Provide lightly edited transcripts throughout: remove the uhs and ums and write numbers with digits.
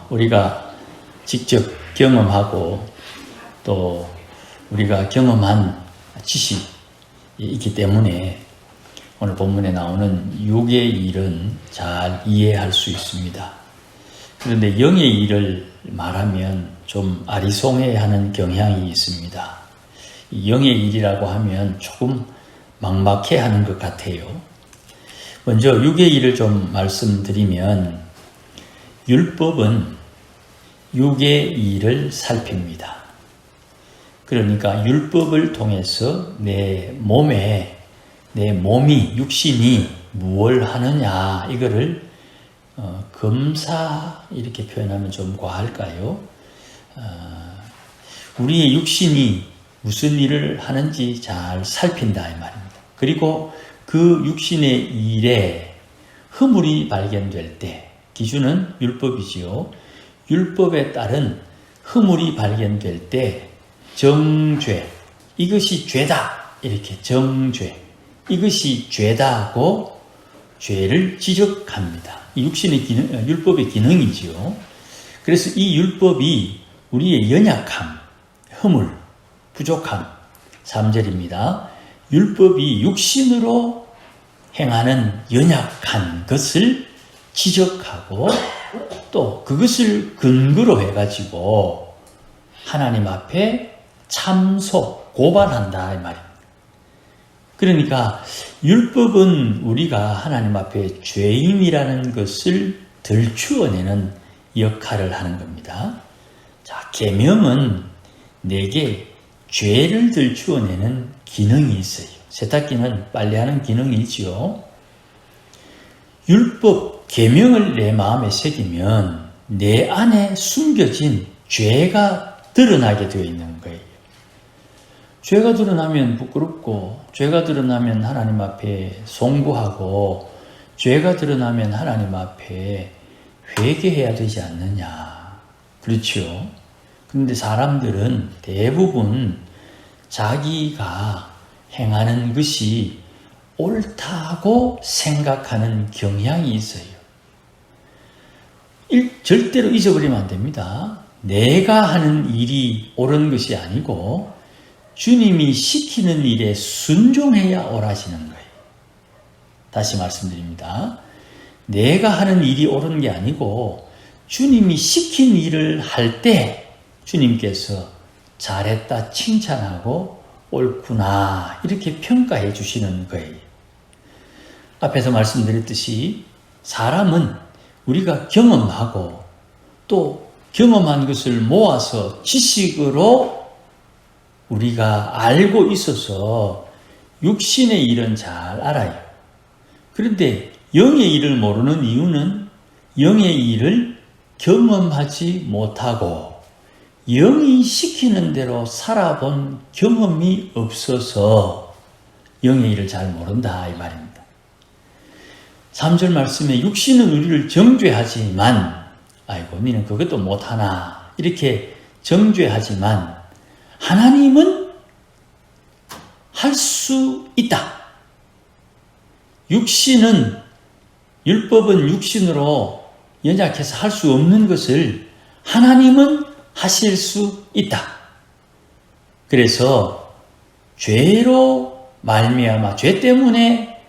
우리가 직접 경험하고 또 우리가 경험한 지식이 있기 때문에 오늘 본문에 나오는 육의 일은 잘 이해할 수 있습니다. 그런데 영의 일을 말하면 좀 아리송해하는 경향이 있습니다. 영의 일이라고 하면 조금 막막해하는 것 같아요. 먼저 육의 일을 좀 말씀드리면 율법은 육의 일을 살핍니다. 그러니까 율법을 통해서 내 몸이 육신이 무엇을 하느냐 이거를 검사 이렇게 표현하면 좀 과할까요? 우리의 육신이 무슨 일을 하는지 잘 살핀다 이 말입니다. 그리고 그 육신의 일에 허물이 발견될 때 기준은 율법이지요. 율법에 따른 허물이 발견될 때 정죄, 이것이 죄다 이렇게 정죄, 이것이 죄다고 죄를 지적합니다. 이 육신의 기능, 율법의 기능이지요. 그래서 이 율법이 우리의 연약함, 허물, 부족함, 3절입니다. 율법이 육신으로 행하는 연약한 것을 지적하고 또 그것을 근거로 해가지고 하나님 앞에 참소, 고발한다 이 말입니다. 그러니까 율법은 우리가 하나님 앞에 죄인이라는 것을 들추어내는 역할을 하는 겁니다. 자, 계명은 내게 죄를 들추어내는 기능이 있어요. 세탁기는 빨래하는 기능이지요. 율법, 계명을 내 마음에 새기면 내 안에 숨겨진 죄가 드러나게 되어 있는 거예요. 죄가 드러나면 부끄럽고, 죄가 드러나면 하나님 앞에 송구하고, 죄가 드러나면 하나님 앞에 회개해야 되지 않느냐. 그렇죠? 그런데 사람들은 대부분 자기가 행하는 것이 옳다고 생각하는 경향이 있어요. 절대로 잊어버리면 안 됩니다. 내가 하는 일이 옳은 것이 아니고 주님이 시키는 일에 순종해야 옳아지는 거예요. 다시 말씀드립니다. 내가 하는 일이 옳은 게 아니고 주님이 시킨 일을 할 때 주님께서 잘했다 칭찬하고 옳구나 이렇게 평가해 주시는 거예요. 앞에서 말씀드렸듯이 사람은 우리가 경험하고 또 경험한 것을 모아서 지식으로 우리가 알고 있어서 육신의 일은 잘 알아요. 그런데 영의 일을 모르는 이유는 영의 일을 경험하지 못하고 영이 시키는 대로 살아본 경험이 없어서 영의 일을 잘 모른다 이 말입니다. 3절 말씀에 육신은 우리를 정죄하지만 아이고 니는 그것도 못하나 이렇게 정죄하지만 하나님은 할 수 있다. 육신은 율법은 육신으로 연약해서 할 수 없는 것을 하나님은 하실 수 있다. 그래서 죄로 말미암아 죄 때문에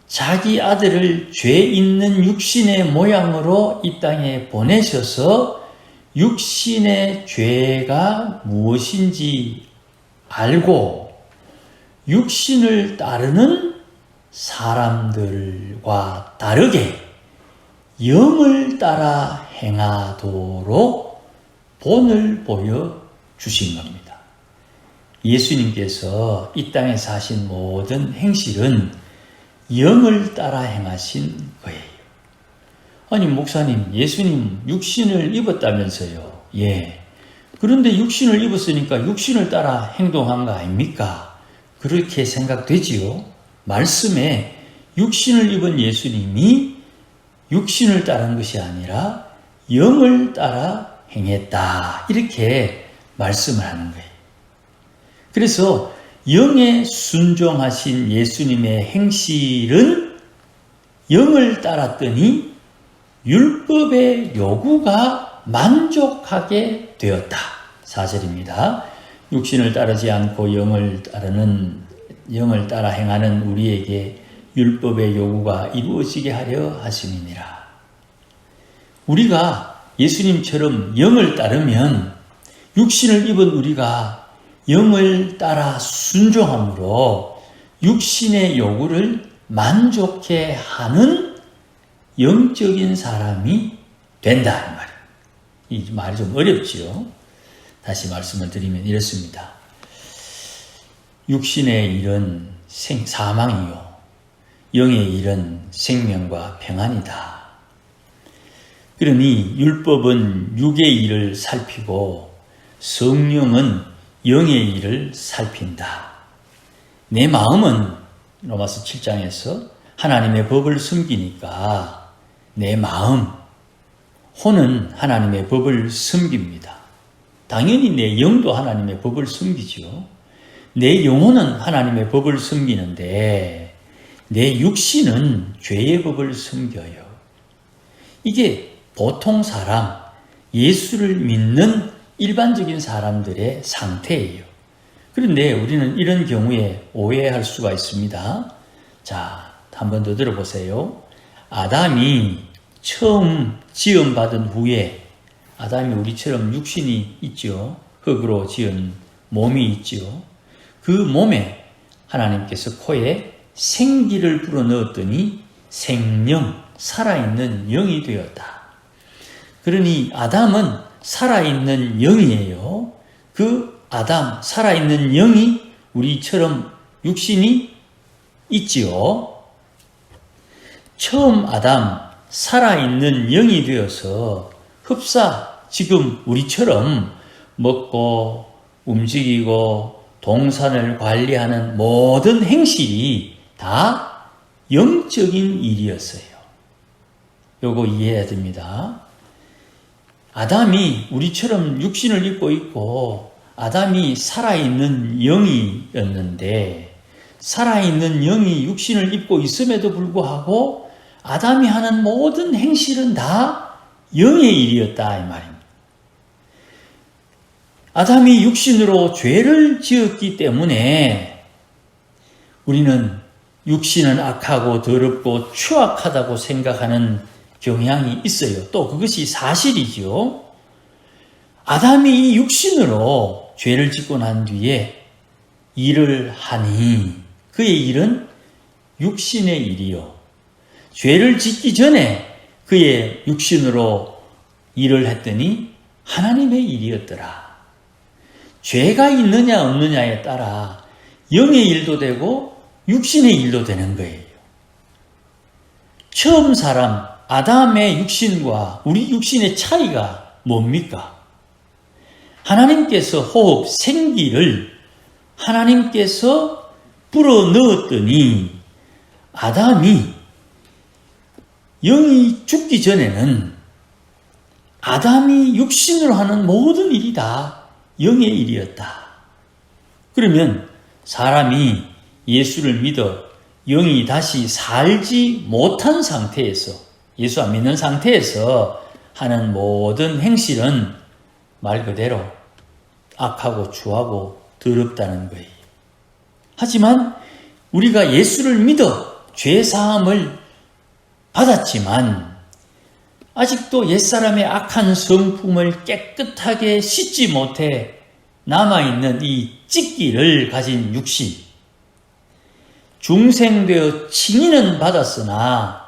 자기 아들을 죄 있는 육신의 모양으로 이 땅에 보내셔서 육신의 죄가 무엇인지 알고 육신을 따르는 사람들과 다르게 영을 따라 행하도록 본을 보여주신 겁니다. 예수님께서 이 땅에서 하신 모든 행실은 영을 따라 행하신 거예요. 아니 목사님, 예수님 육신을 입었다면서요. 예. 그런데 육신을 입었으니까 육신을 따라 행동한 거 아닙니까? 그렇게 생각되지요. 말씀에 육신을 입은 예수님이 육신을 따른 것이 아니라 영을 따라 행했다. 이렇게 말씀을 하는 거예요. 그래서 영에 순종하신 예수님의 행실은 영을 따랐더니 율법의 요구가 만족하게 되었다. 4절입니다. 육신을 따르지 않고 영을 따라 행하는 우리에게 율법의 요구가 이루어지게 하려 하심이니라. 우리가 예수님처럼 영을 따르면 육신을 입은 우리가 영을 따라 순종함으로 육신의 요구를 만족해 하는 영적인 사람이 된다. 이 말이에요. 이 말이 좀 어렵지요. 다시 말씀을 드리면 이렇습니다. 육신의 일은 사망이요. 영의 일은 생명과 평안이다. 그러니 율법은 육의 일을 살피고 성령은 영의 일을 살핀다. 내 마음은 로마서 7장에서 하나님의 법을 숨기니까 내 마음, 혼은 하나님의 법을 숨깁니다. 당연히 내 영도 하나님의 법을 숨기죠. 내 영혼은 하나님의 법을 숨기는데 내 육신은 죄의 법을 숨겨요. 이게 보통 사람, 예수를 믿는 일반적인 사람들의 상태예요. 그런데 우리는 이런 경우에 오해할 수가 있습니다. 자, 한 번 더 들어보세요. 아담이 처음 지음받은 후에 아담이 우리처럼 육신이 있죠. 흙으로 지은 몸이 있죠. 그 몸에 하나님께서 코에 생기를 불어넣었더니 생명, 살아있는 영이 되었다. 그러니 아담은 살아있는 영이에요. 그 아담, 살아있는 영이 우리처럼 육신이 있지요. 처음 아담, 살아있는 영이 되어서 흡사 지금 우리처럼 먹고 움직이고 동산을 관리하는 모든 행실이 다 영적인 일이었어요. 요거 이해해야 됩니다. 아담이 우리처럼 육신을 입고 있고 아담이 살아있는 영이었는데 살아있는 영이 육신을 입고 있음에도 불구하고 아담이 하는 모든 행실은 다 영의 일이었다 이 말입니다. 아담이 육신으로 죄를 지었기 때문에 우리는 육신은 악하고 더럽고 추악하다고 생각하는 경향이 있어요. 또 그것이 사실이죠. 아담이 육신으로 죄를 짓고 난 뒤에 일을 하니 그의 일은 육신의 일이요. 죄를 짓기 전에 그의 육신으로 일을 했더니 하나님의 일이었더라. 죄가 있느냐 없느냐에 따라 영의 일도 되고 육신의 일도 되는 거예요. 처음 사람 아담의 육신과 우리 육신의 차이가 뭡니까? 하나님께서 호흡, 생기를 하나님께서 불어넣었더니 아담이 영이 죽기 전에는 아담이 육신으로 하는 모든 일이 다 영의 일이었다. 그러면 사람이 예수를 믿어 영이 다시 살지 못한 상태에서 예수 안 믿는 상태에서 하는 모든 행실은 말 그대로 악하고 추하고 더럽다는 거예요. 하지만 우리가 예수를 믿어 죄사함을 받았지만 아직도 옛사람의 악한 성품을 깨끗하게 씻지 못해 남아있는 이 찢기를 가진 육신, 중생되어 칭의는 받았으나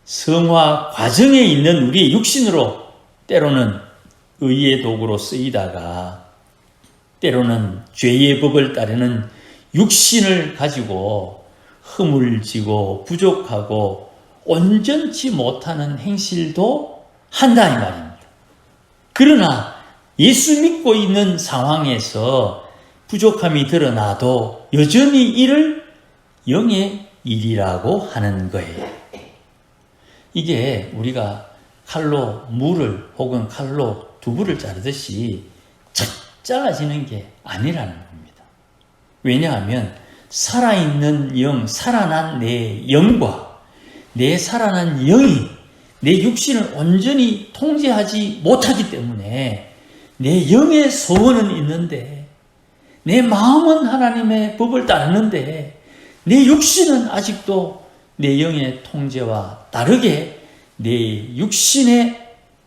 성화 과정에 있는 우리의 육신으로 때로는 의의 도구로 쓰이다가 때로는 죄의 법을 따르는 육신을 가지고 허물지고 부족하고 온전치 못하는 행실도 한다 이 말입니다. 그러나 예수 믿고 있는 상황에서 부족함이 드러나도 여전히 이를 영의 일이라고 하는 거예요. 이게 우리가 칼로 무를 혹은 칼로 두부를 자르듯이 착 잘라지는 게 아니라는 겁니다. 왜냐하면 살아있는 영, 살아난 내 영과 내 살아난 영이 내 육신을 온전히 통제하지 못하기 때문에 내 영의 소원은 있는데 내 마음은 하나님의 법을 따르는데 내 육신은 아직도 내 영의 통제와 다르게 내 육신의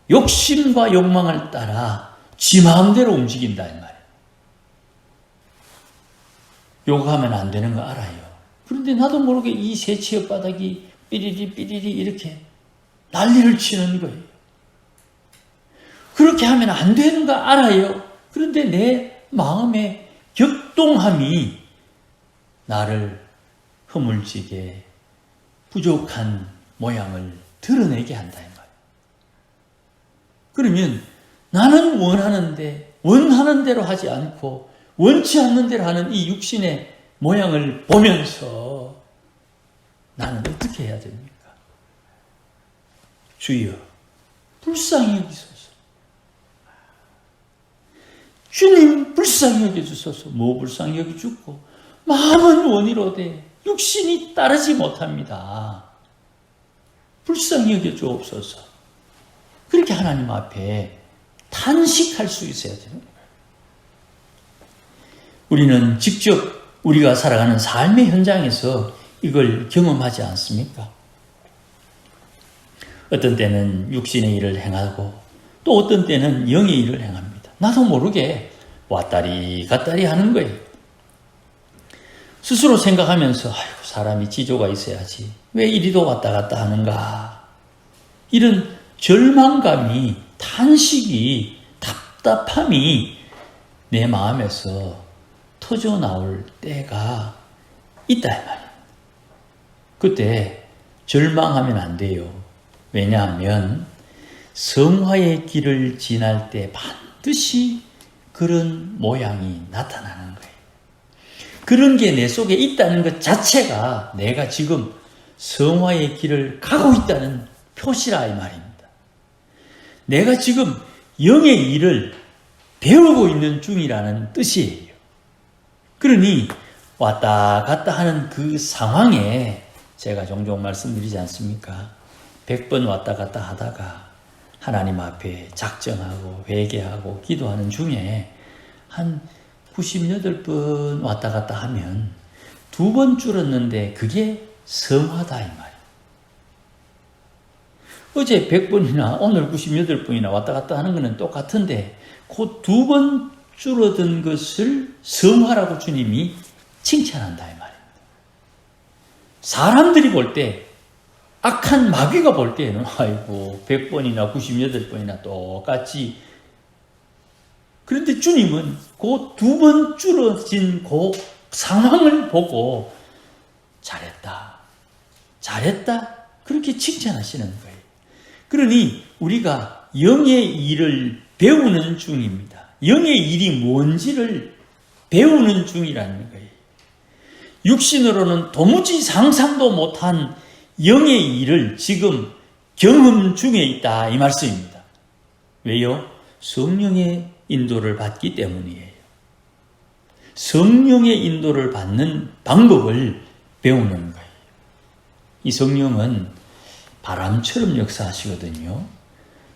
욕심과 욕망을 따라 지 마음대로 움직인다 이 말이에요. 욕하면 안 되는 거 알아요. 그런데 나도 모르게 이 새 바닥이 삐리리 삐리리 이렇게 난리를 치는 거예요. 그렇게 하면 안 되는 거 알아요. 그런데 내 마음의 격동함이 나를 허물지게 부족한 모양을 드러내게 한다 이 말이에요. 그러면 나는 원하는 대로 하지 않고 원치 않는 대로 하는 이 육신의 모양을 보면서 나는 어떻게 해야 됩니까? 주여, 불쌍히 여기소서. 주님, 불쌍히 여겨주소서. 뭐 불쌍히 여겨주고 마음은 원이로되 육신이 따르지 못합니다. 불쌍히 여겨주옵소서. 그렇게 하나님 앞에 탄식할 수 있어야 되는 거예요. 우리는 직접 우리가 살아가는 삶의 현장에서 이걸 경험하지 않습니까? 어떤 때는 육신의 일을 행하고 또 어떤 때는 영의 일을 행합니다. 나도 모르게 왔다리 갔다리 하는 거예요. 스스로 생각하면서 아이고, 사람이 지조가 있어야지 왜 이리도 왔다 갔다 하는가, 이런 절망감이, 탄식이, 답답함이 내 마음에서 터져 나올 때가 있다 이 말이에요. 그때 절망하면 안 돼요. 왜냐하면 성화의 길을 지날 때 반드시 그런 모양이 나타나는 거예요. 그런 게 내 속에 있다는 것 자체가 내가 지금 성화의 길을 가고 있다는 표시라 이 말입니다. 내가 지금 영의 일을 배우고 있는 중이라는 뜻이에요. 그러니 왔다 갔다 하는 그 상황에 제가 종종 말씀드리지 않습니까? 100번 왔다 갔다 하다가 하나님 앞에 작정하고 회개하고 기도하는 중에 한 98번 왔다 갔다 하면 2번 줄었는데 그게 성화다 이 말이에요. 어제 100번이나 오늘 98번이나 왔다 갔다 하는 것은 똑같은데 그 2번 줄어든 것을 성화라고 주님이 칭찬한다 이 말입니다. 사람들이 볼 때, 악한 마귀가 볼 때는 아이고 100번이나 98번이나 똑같이, 그런데 주님은 그 2번 줄어진 그 상황을 보고 잘했다 그렇게 칭찬하시는 거예요. 그러니 우리가 영의 일을 배우는 중입니다. 영의 일이 뭔지를 배우는 중이라는 거예요. 육신으로는 도무지 상상도 못한 영의 일을 지금 경험 중에 있다 이 말씀입니다. 왜요? 성령의 인도를 받기 때문이에요. 성령의 인도를 받는 방법을 배우는 거예요. 이 성령은 바람처럼 역사하시거든요.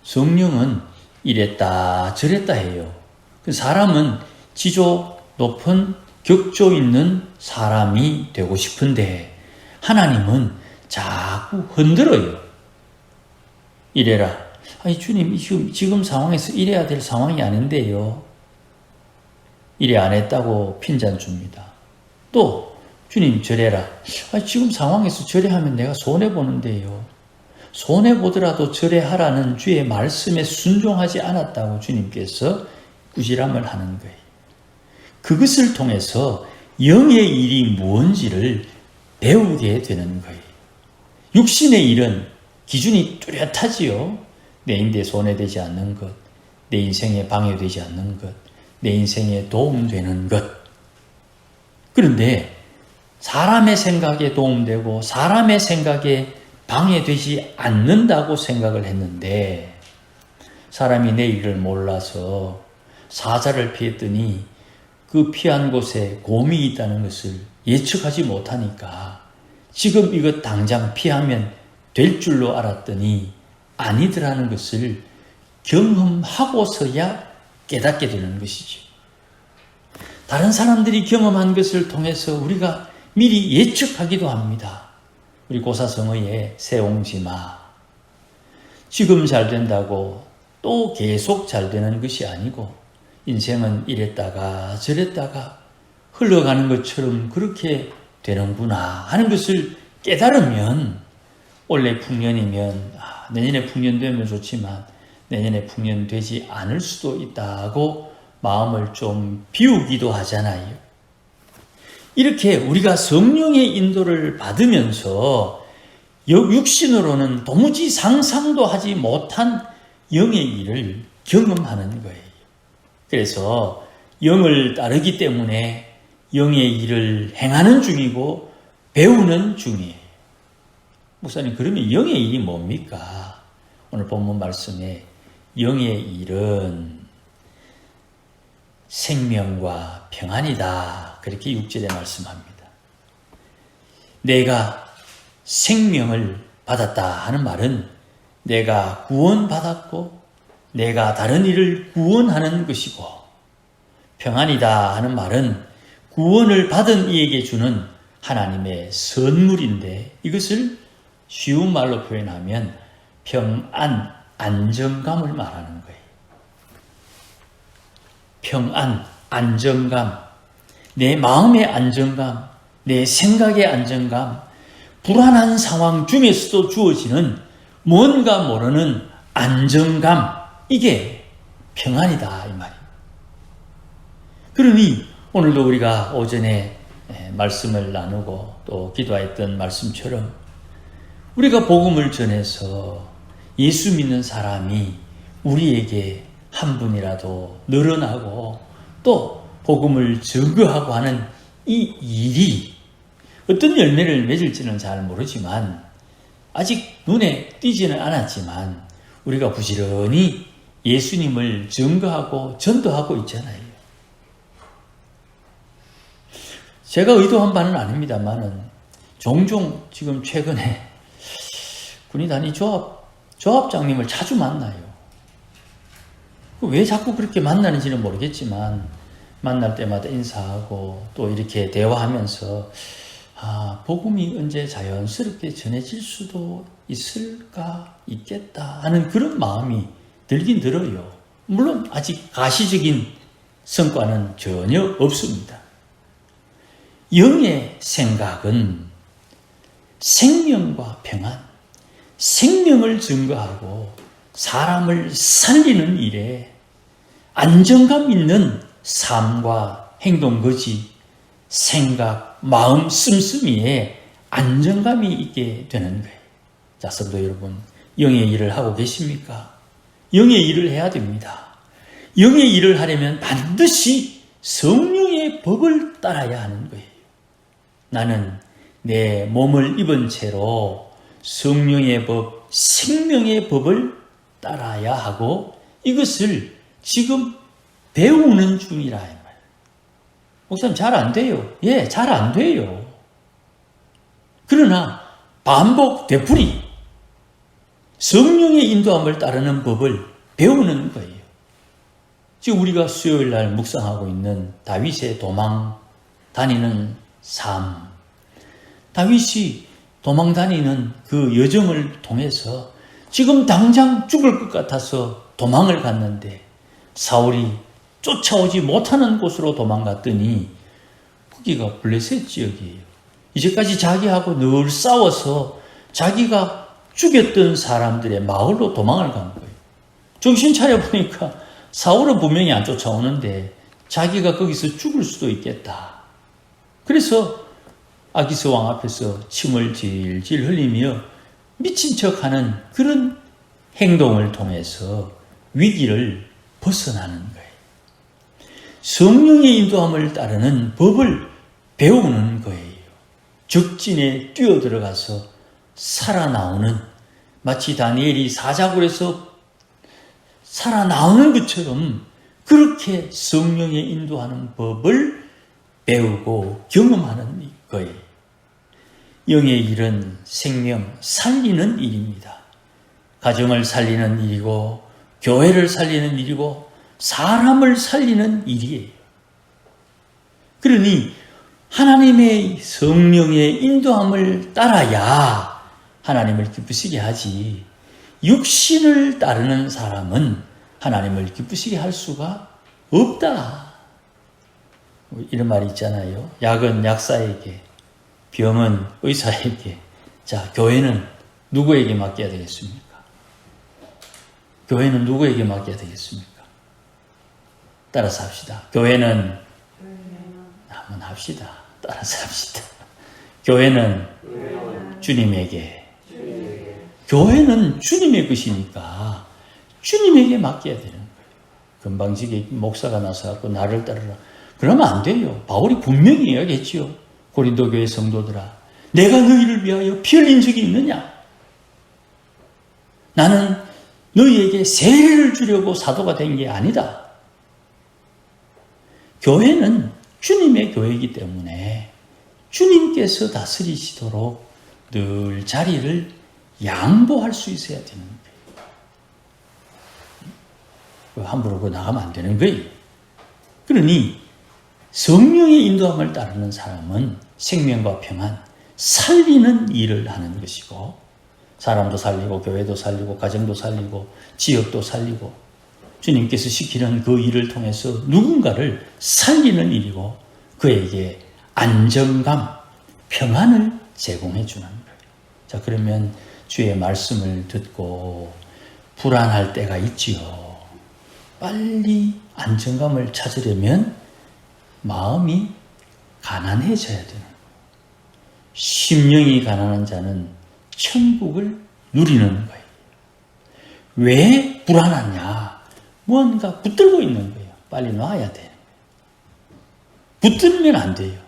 성령은 이랬다 저랬다 해요. 사람은 지조 높은 격조 있는 사람이 되고 싶은데 하나님은 자꾸 흔들어요. 이래라. 아니 주님 지금 상황에서 이래야 될 상황이 아닌데요. 이래 안 했다고 핀잔 줍니다. 또 주님 저래라. 아니 지금 상황에서 저래하면 내가 손해보는데요. 손해보더라도 저래하라는 주의 말씀에 순종하지 않았다고 주님께서 꾸지람을 하는 거예요. 그것을 통해서 영의 일이 뭔지를 배우게 되는 거예요. 육신의 일은 기준이 뚜렷하지요. 내 인대에 손해되지 않는 것, 내 인생에 방해되지 않는 것, 내 인생에 도움되는 것. 그런데 사람의 생각에 도움되고 사람의 생각에 방해되지 않는다고 생각을 했는데 사람이 내 일을 몰라서 사자를 피했더니 그 피한 곳에 곰이 있다는 것을 예측하지 못하니까 지금 이것 당장 피하면 될 줄로 알았더니 아니더라는 것을 경험하고서야 깨닫게 되는 것이죠. 다른 사람들이 경험한 것을 통해서 우리가 미리 예측하기도 합니다. 우리 고사성어의 세옹지마. 지금 잘 된다고 또 계속 잘 되는 것이 아니고 인생은 이랬다가 저랬다가 흘러가는 것처럼 그렇게 되는구나 하는 것을 깨달으면 올해 풍년이면 내년에 풍년 되면 좋지만 내년에 풍년 되지 않을 수도 있다고 마음을 좀 비우기도 하잖아요. 이렇게 우리가 성령의 인도를 받으면서 육신으로는 도무지 상상도 하지 못한 영의 일을 경험하는 거예요. 그래서 영을 따르기 때문에 영의 일을 행하는 중이고 배우는 중이에요. 목사님, 그러면 영의 일이 뭡니까? 오늘 본문 말씀에 영의 일은 생명과 평안이다. 그렇게 6절에 말씀합니다. 내가 생명을 받았다 하는 말은 내가 구원받았고 내가 다른 이를 구원하는 것이고, 평안이다 하는 말은 구원을 받은 이에게 주는 하나님의 선물인데, 이것을 쉬운 말로 표현하면 평안, 안정감을 말하는 거예요. 평안, 안정감, 내 마음의 안정감, 내 생각의 안정감, 불안한 상황 중에서도 주어지는 뭔가 모르는 안정감, 이게 평안이다 이 말입니다. 그러니 오늘도 우리가 오전에 말씀을 나누고 또 기도했던 말씀처럼 우리가 복음을 전해서 예수 믿는 사람이 우리에게 한 분이라도 늘어나고 또 복음을 증거하고 하는 이 일이 어떤 열매를 맺을지는 잘 모르지만, 아직 눈에 띄지는 않았지만 우리가 부지런히 예수님을 증거하고 전도하고 있잖아요. 제가 의도한 바는 아닙니다만은 종종 지금 최근에 군의단위 조합장님을 자주 만나요. 왜 자꾸 그렇게 만나는지는 모르겠지만 만날 때마다 인사하고 또 이렇게 대화하면서 복음이 언제 자연스럽게 전해질 수도 있겠다 하는 그런 마음이 들긴 들어요. 물론 아직 가시적인 성과는 전혀 없습니다. 영의 생각은 생명과 평안, 생명을 증거하고 사람을 살리는 일에 안정감 있는 삶과 행동거지, 생각, 마음 씀씀이에 안정감이 있게 되는 거예요. 자, 성도 여러분, 영의 일을 하고 계십니까? 영의 일을 해야 됩니다. 영의 일을 하려면 반드시 성령의 법을 따라야 하는 거예요. 나는 내 몸을 입은 채로 성령의 법, 생명의 법을 따라야 하고 이것을 지금 배우는 중이라 이 말이에요. 목사님, 잘 안 돼요. 예, 잘 안 돼요. 그러나 반복 되풀이 성령의 인도함을 따르는 법을 배우는 거예요. 지금 우리가 수요일 날 묵상하고 있는 다윗의 도망 다니는 삶. 다윗이 도망 다니는 그 여정을 통해서 지금 당장 죽을 것 같아서 도망을 갔는데 사울이 쫓아오지 못하는 곳으로 도망갔더니 거기가 블레셋 지역이에요. 이제까지 자기하고 늘 싸워서 자기가 죽였던 사람들의 마을로 도망을 간 거예요. 정신 차려보니까 사울은 분명히 안 쫓아오는데 자기가 거기서 죽을 수도 있겠다. 그래서 아기스 왕 앞에서 침을 질질 흘리며 미친 척하는 그런 행동을 통해서 위기를 벗어나는 거예요. 성령의 인도함을 따르는 법을 배우는 거예요. 적진에 뛰어들어가서 살아나오는, 마치 다니엘이 사자굴에서 살아나오는 것처럼 그렇게 성령의 인도하는 법을 배우고 경험하는 거예요. 영의 일은 생명, 살리는 일입니다. 가정을 살리는 일이고 교회를 살리는 일이고 사람을 살리는 일이에요. 그러니 하나님의 성령의 인도함을 따라야 하나님을 기쁘시게 하지, 육신을 따르는 사람은 하나님을 기쁘시게 할 수가 없다. 이런 말이 있잖아요. 약은 약사에게, 병은 의사에게. 자, 교회는 누구에게 맡겨야 되겠습니까? 교회는 누구에게 맡겨야 되겠습니까? 따라서 합시다. 교회는 한번 합시다. 따라서 합시다. 교회는 주님에게. 교회는 주님의 것이니까 주님에게 맡겨야 되는 거예요. 금방지게 목사가 나서갖고 나를 따르라. 그러면 안 돼요. 바울이 분명히 이야기했지요. 고린도 교회 성도들아, 내가 너희를 위하여 피 흘린 적이 있느냐? 나는 너희에게 세례를 주려고 사도가 된 게 아니다. 교회는 주님의 교회이기 때문에 주님께서 다스리시도록 늘 자리를 양보할 수 있어야 되는 거예요. 함부로 나가면 안 되는 거예요. 그러니 성령의 인도함을 따르는 사람은 생명과 평안, 살리는 일을 하는 것이고, 사람도 살리고 교회도 살리고 가정도 살리고 지역도 살리고 주님께서 시키는 그 일을 통해서 누군가를 살리는 일이고, 그에게 안정감, 평안을 제공해 주는 거예요. 자, 그러면 주의 말씀을 듣고 불안할 때가 있지요. 빨리 안정감을 찾으려면 마음이 가난해져야 되는 거예요. 심령이 가난한 자는 천국을 누리는 거예요. 왜 불안하냐? 무언가 붙들고 있는 거예요. 빨리 놔야 돼요. 붙들면 안 돼요.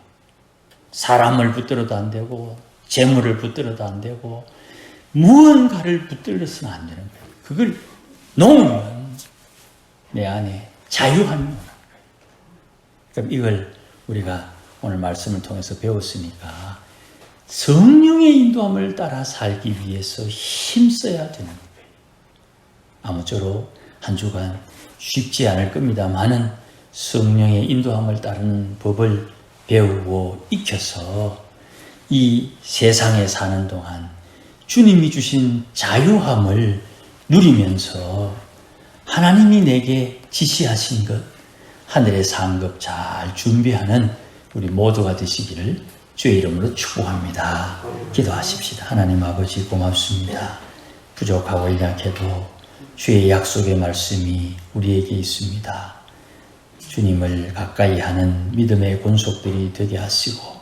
사람을 붙들어도 안 되고 재물을 붙들어도 안 되고 무언가를 붙들어서는 안 되는 거예요. 그걸 놓으면 내 안에 자유함이 오는 거예요. 그럼 이걸 우리가 오늘 말씀을 통해서 배웠으니까 성령의 인도함을 따라 살기 위해서 힘써야 되는 거예요. 아무쪼록 한 주간 쉽지 않을 겁니다만은 성령의 인도함을 따르는 법을 배우고 익혀서 이 세상에 사는 동안 주님이 주신 자유함을 누리면서 하나님이 내게 지시하신 것, 하늘의 상급 잘 준비하는 우리 모두가 되시기를 주의 이름으로 축복합니다. 기도하십시다. 하나님 아버지 고맙습니다. 부족하고 연약해도 주의 약속의 말씀이 우리에게 있습니다. 주님을 가까이 하는 믿음의 권속들이 되게 하시고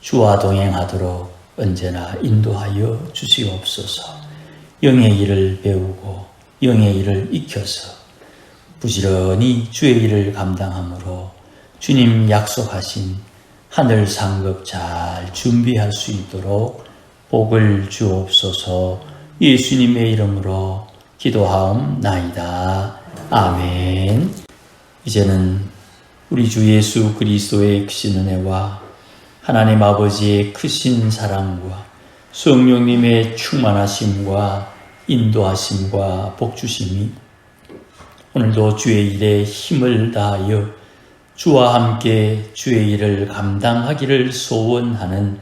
주와 동행하도록 언제나 인도하여 주시옵소서. 영의 일을 배우고 영의 일을 익혀서 부지런히 주의 일을 감당함으로 주님 약속하신 하늘 상급 잘 준비할 수 있도록 복을 주옵소서. 예수님의 이름으로 기도하옵나이다. 아멘. 이제는 우리 주 예수 그리스도의 크신 은혜와 하나님 아버지의 크신 사랑과 성령님의 충만하심과 인도하심과 복주심이 오늘도 주의 일에 힘을 다하여 주와 함께 주의 일을 감당하기를 소원하는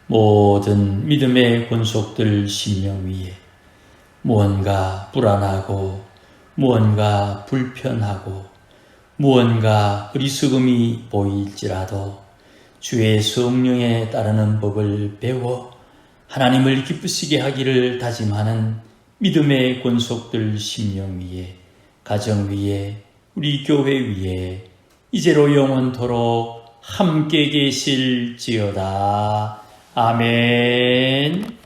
모든 믿음의 권속들 심령 위에 무언가 불안하고 무언가 불편하고 무언가 어리석음이 보일지라도 주의 성령에 따르는 법을 배워 하나님을 기쁘시게 하기를 다짐하는 믿음의 권속들 심령 위에 가정 위에 우리 교회 위에 이제로 영원토록 함께 계실지어다. 아멘.